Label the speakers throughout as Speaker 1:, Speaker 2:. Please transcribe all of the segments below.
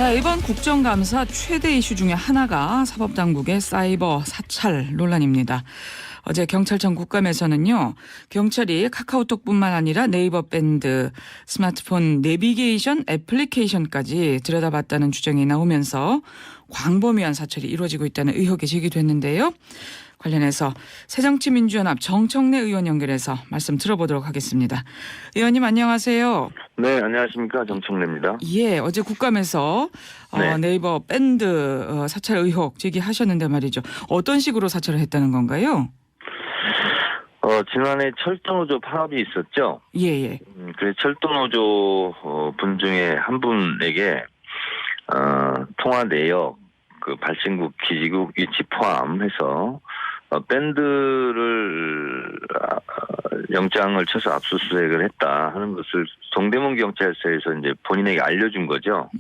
Speaker 1: 자, 이번 국정감사 최대 이슈 중에 하나가 사법당국의 사이버 사찰 논란입니다. 어제 경찰청 국감에서는요, 경찰이 카카오톡뿐만 아니라 네이버 밴드, 스마트폰 내비게이션 애플리케이션까지 들여다봤다는 주장이 나오면서 광범위한 사찰이 이루어지고 있다는 의혹이 제기됐는데요. 관련해서 새정치민주연합 정청래 의원 연결해서 말씀 들어보도록 하겠습니다. 의원님 안녕하세요.
Speaker 2: 네, 안녕하십니까. 정청래입니다.
Speaker 1: 예, 어제 국감에서
Speaker 2: 네.
Speaker 1: 네이버 밴드 사찰 의혹 제기하셨는데 말이죠. 어떤 식으로 사찰을 했다는 건가요?
Speaker 2: 지난해 철도노조 파업이 있었죠.
Speaker 1: 예.
Speaker 2: 그래서 철도노조 분 중에 한 분에게 통화 내역, 그 발신국, 기지국 위치 포함해서 밴드를 영장을 쳐서 압수수색을 했다 하는 것을 동대문 경찰서에서 이제 본인에게 알려준 거죠.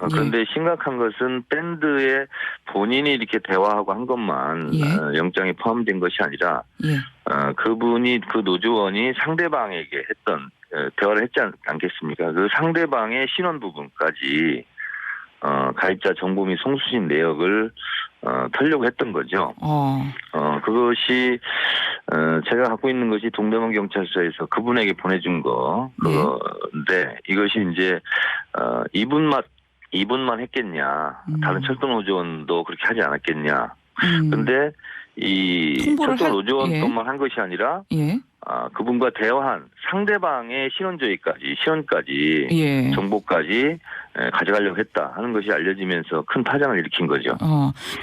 Speaker 2: 그런데 심각한 것은 밴드에 본인이 이렇게 대화하고 한 것만 영장에 포함된 것이 아니라 그분이 그 노조원이 상대방에게 했던 대화를 했지 않겠습니까? 그 상대방의 신원 부분까지 가입자 정보 및 송수신 내역을 털려고 했던 거죠. 그것이 제가 갖고 있는 것이 동대문 경찰서에서 그분에게 보내준 건데 이것이 이제 이분만 했겠냐? 다른 철도 노조원도 그렇게 하지 않았겠냐? 근데 이 철도 노조원뿐만 한 것이 아니라 그분과 대화한 상대방의 신원까지 정보까지 가져가려고 했다 하는 것이 알려지면서 큰 파장을 일으킨 거죠.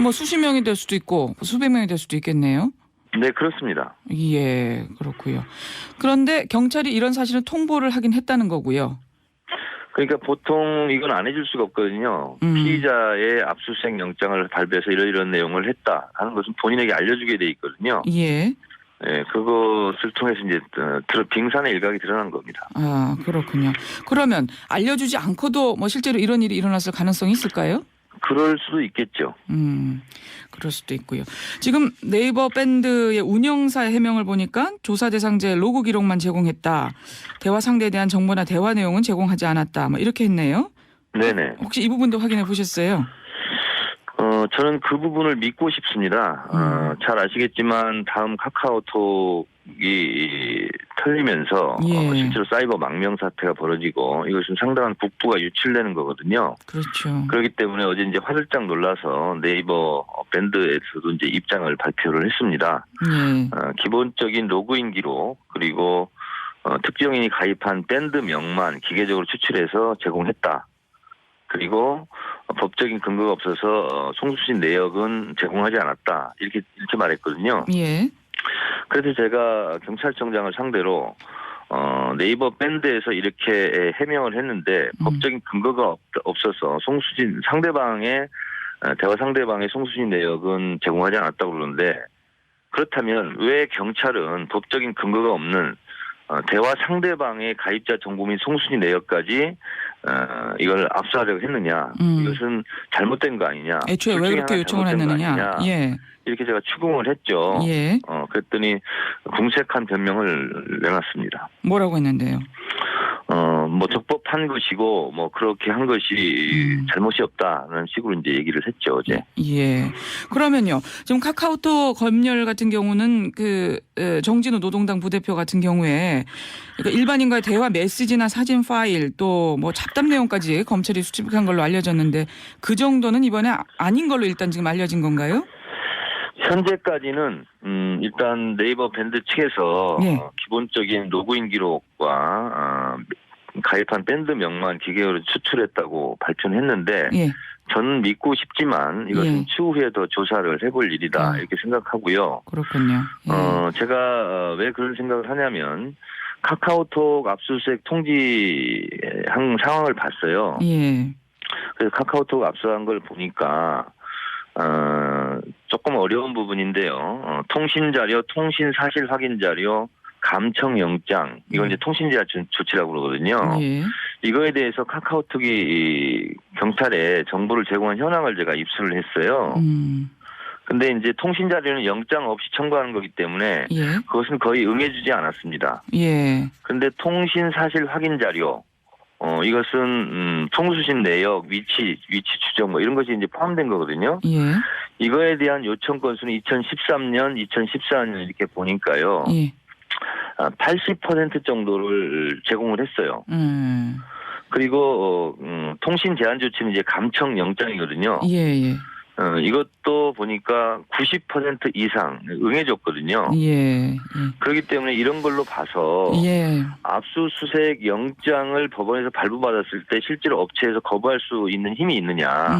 Speaker 1: 뭐 수십 명이 될 수도 있고 수백 명이 될 수도 있겠네요.
Speaker 2: 네, 그렇습니다.
Speaker 1: 예, 그렇고요. 그런데 경찰이 이런 사실은 통보를 하긴 했다는 거고요.
Speaker 2: 그러니까 보통 이건 안 해줄 수가 없거든요. 피의자의 압수수색 영장을 발부해서 이런 내용을 했다 하는 것은 본인에게 알려주게 돼 있거든요. 네, 그것을 통해서 이제 빙산의 일각이 드러난 겁니다.
Speaker 1: 그렇군요. 그러면 알려주지 않고도 뭐 실제로 이런 일이 일어났을 가능성이 있을까요?
Speaker 2: 그럴 수도 있겠죠.
Speaker 1: 그럴 수도 있고요. 지금 네이버 밴드의 운영사 해명을 보니까 조사 대상자의 로그 기록만 제공했다. 대화 상대에 대한 정보나 대화 내용은 제공하지 않았다. 뭐 이렇게 했네요.
Speaker 2: 네네.
Speaker 1: 혹시 이 부분도 확인해 보셨어요?
Speaker 2: 저는 그 부분을 믿고 싶습니다. 잘 아시겠지만 다음 카카오톡이 털리면서 실제로 사이버 망명 사태가 벌어지고 이것은 상당한 국부가 유출되는 거거든요.
Speaker 1: 그렇죠.
Speaker 2: 그렇기 때문에 어제 이제 화들짝 놀라서 네이버 밴드에서도 이제 입장을 발표를 했습니다. 기본적인 로그인 기록 그리고 특정인이 가입한 밴드 명만 기계적으로 추출해서 제공했다. 그리고 법적인 근거가 없어서 송수신 내역은 제공하지 않았다. 이렇게 말했거든요. 그래서 제가 경찰청장을 상대로 네이버 밴드에서 이렇게 해명을 했는데 법적인 근거가 없어서 대화 상대방의 송수신 내역은 제공하지 않았다고 그러는데 그렇다면 왜 경찰은 법적인 근거가 없는 대화 상대방의 가입자 정보 및 송수신 내역까지 이걸 압수하려고 했느냐. 이것은 잘못된 거 아니냐.
Speaker 1: 애초에 왜 그렇게 요청을 했느냐.
Speaker 2: 이렇게 제가 추궁을 했죠. 그랬더니 궁색한 변명을 내놨습니다.
Speaker 1: 뭐라고 했는데요?
Speaker 2: 뭐 적법한 것이고 뭐 그렇게 한 것이 잘못이 없다는 식으로 이제 얘기를 했죠, 어제.
Speaker 1: 그러면요. 지금 카카오톡 검열 같은 경우는 그 정진우 노동당 부대표 같은 경우에 그러니까 일반인과의 대화 메시지나 사진 파일 또 뭐 잡담 내용까지 검찰이 수집한 걸로 알려졌는데 그 정도는 이번에 아닌 걸로 일단 지금 알려진 건가요?
Speaker 2: 현재까지는 일단 네이버 밴드 측에서 기본적인 로그인 기록과 가입한 밴드 명만 기계로 추출했다고 발표는 했는데 저는 믿고 싶지만 이것은 추후에 더 조사를 해볼 일이다 이렇게 생각하고요.
Speaker 1: 그렇군요.
Speaker 2: 제가 왜 그런 생각을 하냐면 카카오톡 압수수색 통지한 상황을 봤어요. 그래서 카카오톡 압수한 걸 보니까 조금 어려운 부분인데요. 통신자료, 통신사실 확인 자료, 감청영장 이건 이제 통신제한 조치라고 그러거든요. 이거에 대해서 카카오톡이 경찰에 정보를 제공한 현황을 제가 입수를 했어요. 근데 이제 통신자료는 영장 없이 청구하는 거기 때문에 그것은 거의 응해주지 않았습니다. 그런데 통신사실 확인 자료 이것은 송수신 내역, 위치 추정 뭐 이런 것이 이제 포함된 거거든요.
Speaker 1: 예.
Speaker 2: 이거에 대한 요청 건수는 2013년, 2014년 이렇게 보니까요.
Speaker 1: 예.
Speaker 2: 80% 정도를 제공을 했어요. 그리고 통신 제한 조치는 이제 감청 영장이거든요.
Speaker 1: 예.
Speaker 2: 이것도 보니까 90% 이상 응해줬거든요.
Speaker 1: 예.
Speaker 2: 그렇기 때문에 이런 걸로 봐서
Speaker 1: 예.
Speaker 2: 압수수색 영장을 법원에서 발부받았을 때 실제로 업체에서 거부할 수 있는 힘이 있느냐.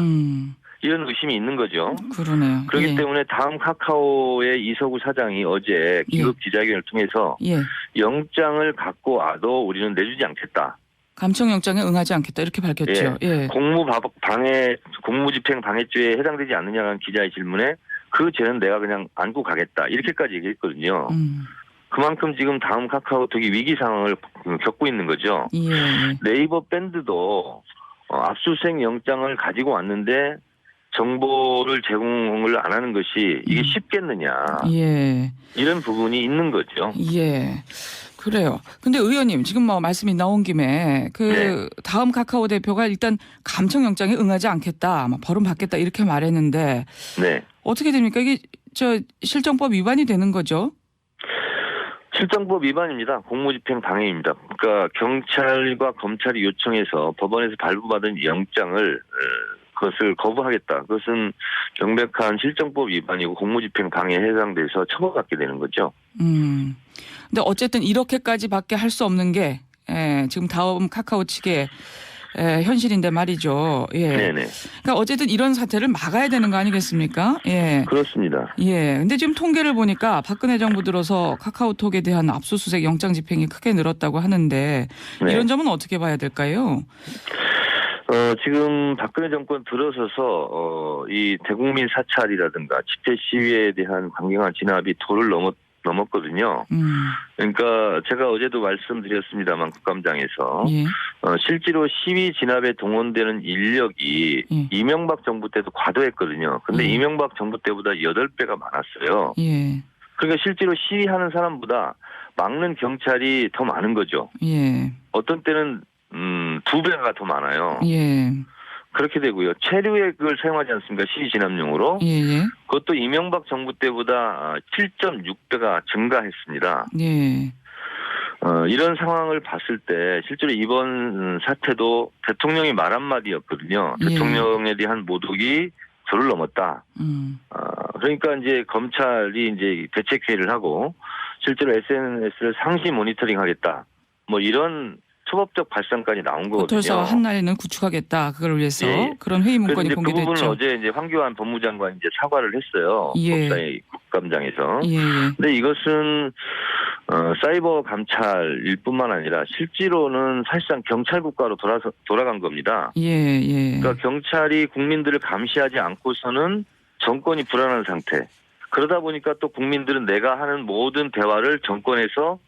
Speaker 2: 이런 의심이 있는 거죠.
Speaker 1: 그러네요.
Speaker 2: 그렇기
Speaker 1: 예.
Speaker 2: 때문에 다음 카카오의 이서구 사장이 어제 긴급 기자회견을 통해서
Speaker 1: 예.
Speaker 2: 영장을 갖고 와도 우리는 내주지 않겠다.
Speaker 1: 감청영장에 응하지 않겠다 이렇게 밝혔죠. 예.
Speaker 2: 공무집행 방해죄에 해당되지 않느냐는 기자의 질문에 그 죄는 내가 그냥 안고 가겠다 이렇게까지 얘기했거든요. 그만큼 지금 다음 카카오톡이 위기 상황을 겪고 있는 거죠.
Speaker 1: 예.
Speaker 2: 네이버 밴드도 압수수색 영장을 가지고 왔는데 정보를 제공을 안 하는 것이 이게 쉽겠느냐.
Speaker 1: 예.
Speaker 2: 이런 부분이 있는 거죠.
Speaker 1: 예. 그래요. 근데 의원님 지금 뭐 말씀이 나온 김에 다음 카카오 대표가 일단 감청영장에 응하지 않겠다, 벌은 받겠다 이렇게 말했는데
Speaker 2: 네.
Speaker 1: 어떻게 됩니까? 이게 실정법 위반이 되는 거죠?
Speaker 2: 실정법 위반입니다. 공무집행 방해입니다. 그러니까 경찰과 검찰이 요청해서 법원에서 발부받은 영장을 그것을 거부하겠다. 그것은 명백한 실정법 위반이고 공무집행 방해에 해당돼서 처벌받게 되는 거죠.
Speaker 1: 근데 어쨌든 이렇게까지밖에 할 수 없는 게 지금 다음 카카오 측의 현실인데 말이죠. 예.
Speaker 2: 네네.
Speaker 1: 그러니까 어쨌든 이런 사태를 막아야 되는 거 아니겠습니까? 예.
Speaker 2: 그렇습니다.
Speaker 1: 예. 근데 지금 통계를 보니까 박근혜 정부 들어서 카카오톡에 대한 압수수색 영장 집행이 크게 늘었다고 하는데
Speaker 2: 네.
Speaker 1: 이런 점은 어떻게 봐야 될까요?
Speaker 2: 지금 박근혜 정권 들어서서 이 대국민 사찰이라든가 집회 시위에 대한 강경한 진압이 도를 넘었거든요. 그러니까 제가 어제도 말씀드렸습니다만 국감장에서
Speaker 1: 예.
Speaker 2: 실제로 시위 진압에 동원되는 인력이 이명박 정부 때도 과도했거든요. 근데 이명박 정부 때보다 8배가 많았어요.
Speaker 1: 예.
Speaker 2: 그러니까 실제로 시위하는 사람보다 막는 경찰이 더 많은 거죠.
Speaker 1: 예.
Speaker 2: 어떤 때는 2배가 더 많아요.
Speaker 1: 예.
Speaker 2: 그렇게 되고요. 체류액을 사용하지 않습니까? 시위 진압용으로.
Speaker 1: 예.
Speaker 2: 그것도 이명박 정부 때보다 7.6배가 증가했습니다.
Speaker 1: 예.
Speaker 2: 이런 상황을 봤을 때 실제로 이번 사태도 대통령이 말 한마디였거든요.
Speaker 1: 예.
Speaker 2: 대통령에 대한 모독이 도를 넘었다. 그러니까 이제 검찰이 이제 대책회의를 하고 실제로 SNS를 상시 모니터링하겠다. 뭐 이런 초법적 발상까지 나온 거거든요.
Speaker 1: 포털사 한날에는 구축하게,다 그걸 위해서 그런 회의 문건이
Speaker 2: 그
Speaker 1: 공개됐죠.
Speaker 2: 부분은 어제 이제 황교안 법무장관이 이제 사과를 했어요.
Speaker 1: 예.
Speaker 2: 국감장에서.
Speaker 1: 예.
Speaker 2: 근데 이것은 사이버 감찰일 뿐만 아니라 실제로는 사실상 경찰 국가로 돌아간 겁니다.
Speaker 1: 예.
Speaker 2: 그러니까 경찰이 국민들을 감시하지 않고서는 정권이 불안한 상태. 그러다 보니까 또 국민들은 내가 하는 모든 대화를 정권에서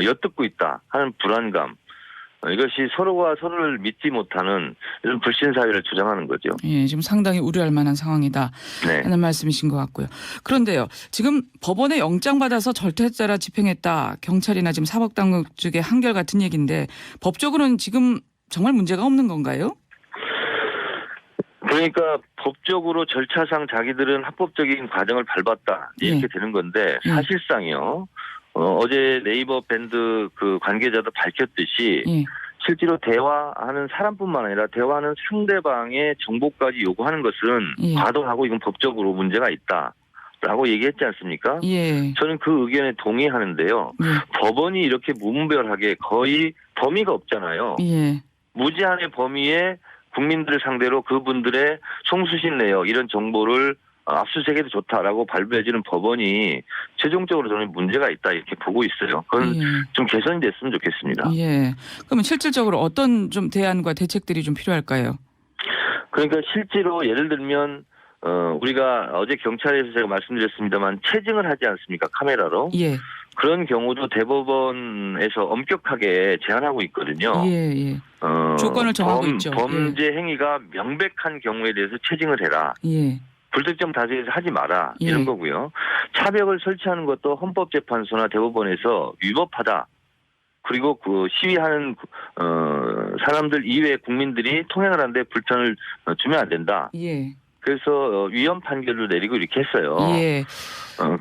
Speaker 2: 엿듣고 있다 하는 불안감. 이것이 서로가 서로를 믿지 못하는 이런 불신 사회를 주장하는 거죠.
Speaker 1: 예, 지금 상당히 우려할 만한 상황이다 하는 말씀이신 것 같고요. 그런데요, 지금 법원에 영장 받아서 절차에 따라 집행했다. 경찰이나 지금 사법당국 측의 한결같은 얘기인데 법적으로는 지금 정말 문제가 없는 건가요?
Speaker 2: 그러니까 법적으로 절차상 자기들은 합법적인 과정을 밟았다 이렇게 되는 건데 사실상요. 어제 네이버 밴드 그 관계자도 밝혔듯이 실제로 대화하는 사람뿐만 아니라 대화하는 상대방의 정보까지 요구하는 것은 과도하고 이건 법적으로 문제가 있다라고 얘기했지 않습니까? 저는 그 의견에 동의하는데요. 법원이 이렇게 무분별하게 거의 범위가 없잖아요. 무제한의 범위에 국민들을 상대로 그분들의 송수신 내역 이런 정보를 압수수색해도 좋다라고 발부해주는 법원이 최종적으로 저는 문제가 있다 이렇게 보고 있어요. 그건 좀 개선이 됐으면 좋겠습니다.
Speaker 1: 예. 그러면 실질적으로 어떤 좀 대안과 대책들이 좀 필요할까요?
Speaker 2: 그러니까 실제로 예를 들면 우리가 어제 경찰에서 제가 말씀드렸습니다만 체증을 하지 않습니까? 카메라로. 그런 경우도 대법원에서 엄격하게 제한하고 있거든요.
Speaker 1: 조건을 정하고 있죠.
Speaker 2: 범죄 행위가 명백한 경우에 대해서 체증을 해라. 불특정 다수에서 하지 마라 이런 거고요. 차벽을 설치하는 것도 헌법재판소나 대법원에서 위법하다. 그리고 그 시위하는 사람들 이외의 국민들이 통행을 하는데 불편을 주면 안 된다.
Speaker 1: 예.
Speaker 2: 그래서 위헌 판결을 내리고 이렇게 했어요.
Speaker 1: 예.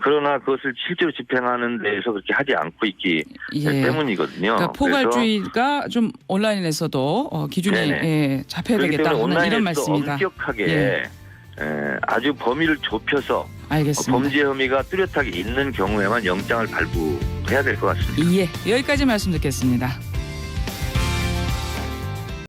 Speaker 2: 그러나 그것을 실제로 집행하는 데에서 그렇게 하지 않고 있기 때문이거든요.
Speaker 1: 그러니까 포괄주의가 좀 온라인에서도 기준이 잡혀야 되겠다 하는 이런 말씀이다.
Speaker 2: 엄격하게 아주 범위를 좁혀서
Speaker 1: 알겠습니다.
Speaker 2: 범죄 혐의가 뚜렷하게 있는 경우에만 영장을 발부해야 될 것 같습니다.
Speaker 1: 예, 여기까지 말씀 듣겠습니다.